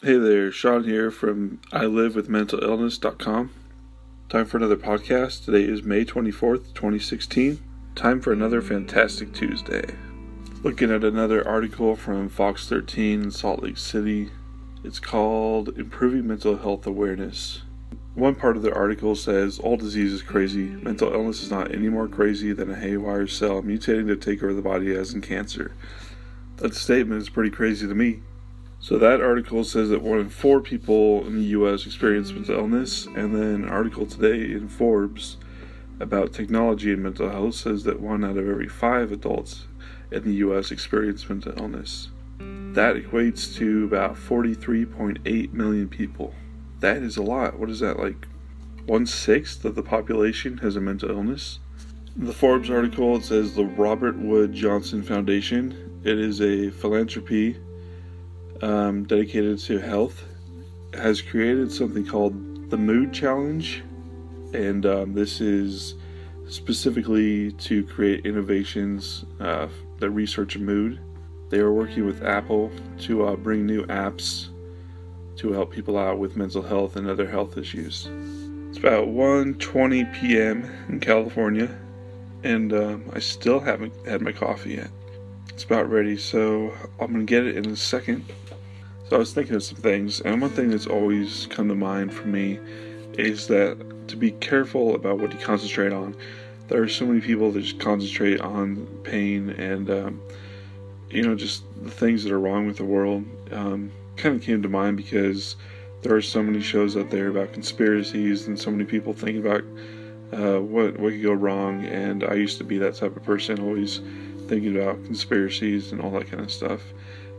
Hey there, Sean here from ILWMI.com. Time for another podcast. Today is May 24th, 2016. Time for another fantastic Tuesday. Looking at another article from Fox 13 in Salt Lake City. It's called Improving Mental Health Awareness. One part of the article says, all disease is crazy. Mental illness is not any more crazy than a haywire cell mutating to take over the body as in cancer. That statement is pretty crazy to me. So that article says that 1 in 4 people in the U.S. experience mental illness, and then an article today in Forbes about technology and mental health says that 1 out of every 5 adults in the U.S. experience mental illness. That equates to about 43.8 million people. That is a lot. What is that, like 1/6 of the population has a mental illness? In the Forbes article, it says the Robert Wood Johnson Foundation. It is a philanthropy dedicated to health, has created something called the Mood Challenge, and this is specifically to create innovations that research mood. They are working with Apple to bring new apps to help people out with mental health and other health issues. It's about 1:20 p.m. in California, and I still haven't had my coffee yet. It's about ready, so I'm going to get it in a second. So I was thinking of some things, and one thing that's always come to mind for me is that to be careful about what you concentrate on. There are so many people that just concentrate on pain and, just the things that are wrong with the world. Kind of came to mind because there are so many shows out there about conspiracies and so many people thinking about what could go wrong, and I used to be that type of person, always thinking about conspiracies and all that kind of stuff.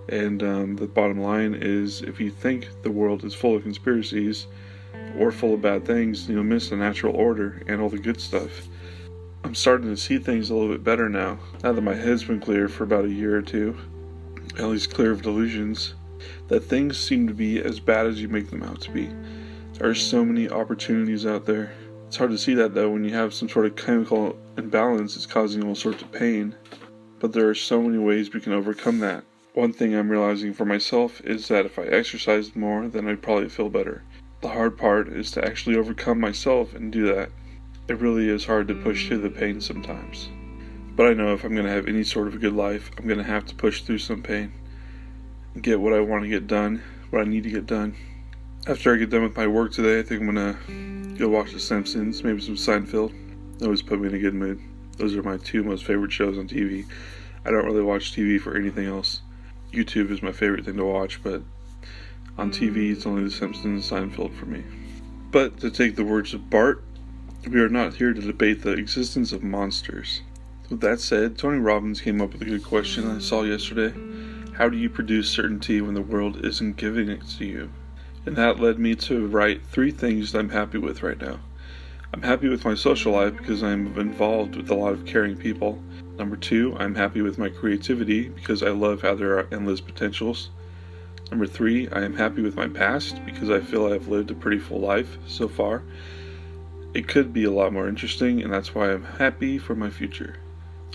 And the bottom line is, if you think the world is full of conspiracies or full of bad things, you'll miss the natural order and all the good stuff. I'm starting to see things a little bit better now that my head's been clear for about a year or two, at least clear of delusions, that things seem to be as bad as you make them out to be. There are so many opportunities out there. It's hard to see that though when you have some sort of chemical imbalance that's causing all sorts of pain. But there are so many ways we can overcome that. One thing I'm realizing for myself is that if I exercised more, then I'd probably feel better. The hard part is to actually overcome myself and do that. It really is hard to push through the pain sometimes. But I know if I'm going to have any sort of a good life, I'm going to have to push through some pain and get what I want to get done, what I need to get done. After I get done with my work today, I think I'm going to go watch The Simpsons, maybe some Seinfeld. They always put me in a good mood. Those are my 2 most favorite shows on TV. I don't really watch TV for anything else. YouTube is my favorite thing to watch, but on TV it's only The Simpsons and Seinfeld for me. But to take the words of Bart, we are not here to debate the existence of monsters. With that said, Tony Robbins came up with a good question I saw yesterday. How do you produce certainty when the world isn't giving it to you? And that led me to write 3 things that I'm happy with right now. I'm happy with my social life because I'm involved with a lot of caring people. Number 2, I'm happy with my creativity because I love how there are endless potentials. Number 3, I am happy with my past because I feel I've lived a pretty full life so far. It could be a lot more interesting, and that's why I'm happy for my future.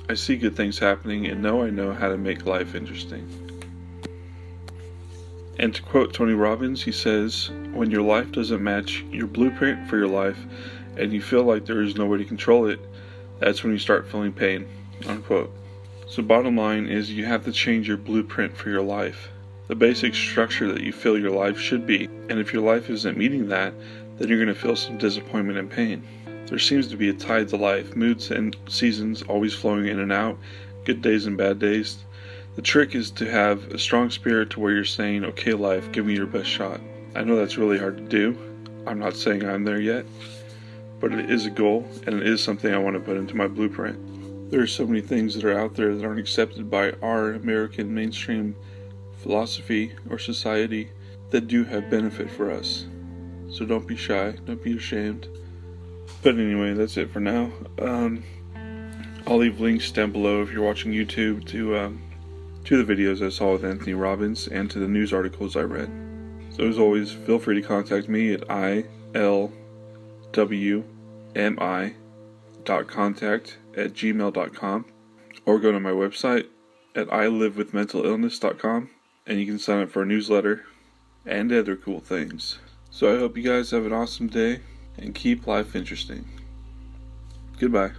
I see good things happening and know I know how to make life interesting. And to quote Tony Robbins, he says, when your life doesn't match your blueprint for your life and you feel like there is no way to control it, that's when you start feeling pain, unquote. So bottom line is you have to change your blueprint for your life, the basic structure that you feel your life should be. And if your life isn't meeting that, then you're going to feel some disappointment and pain. There seems to be a tide to life, moods and seasons always flowing in and out, good days and bad days. The trick is to have a strong spirit to where you're saying, okay life, give me your best shot. I know that's really hard to do. I'm not saying I'm there yet, but it is a goal, and it is something I want to put into my blueprint. There are so many things that are out there that aren't accepted by our American mainstream philosophy or society that do have benefit for us. So don't be shy, don't be ashamed. But anyway, that's it for now. I'll leave links down below if you're watching YouTube to the videos I saw with Anthony Robbins and to the news articles I read. So as always, feel free to contact me at ILWMI.contact@gmail.com or go to my website at ILiveWithMentalIllness.com, and you can sign up for a newsletter and other cool things. So I hope you guys have an awesome day and keep life interesting. Goodbye.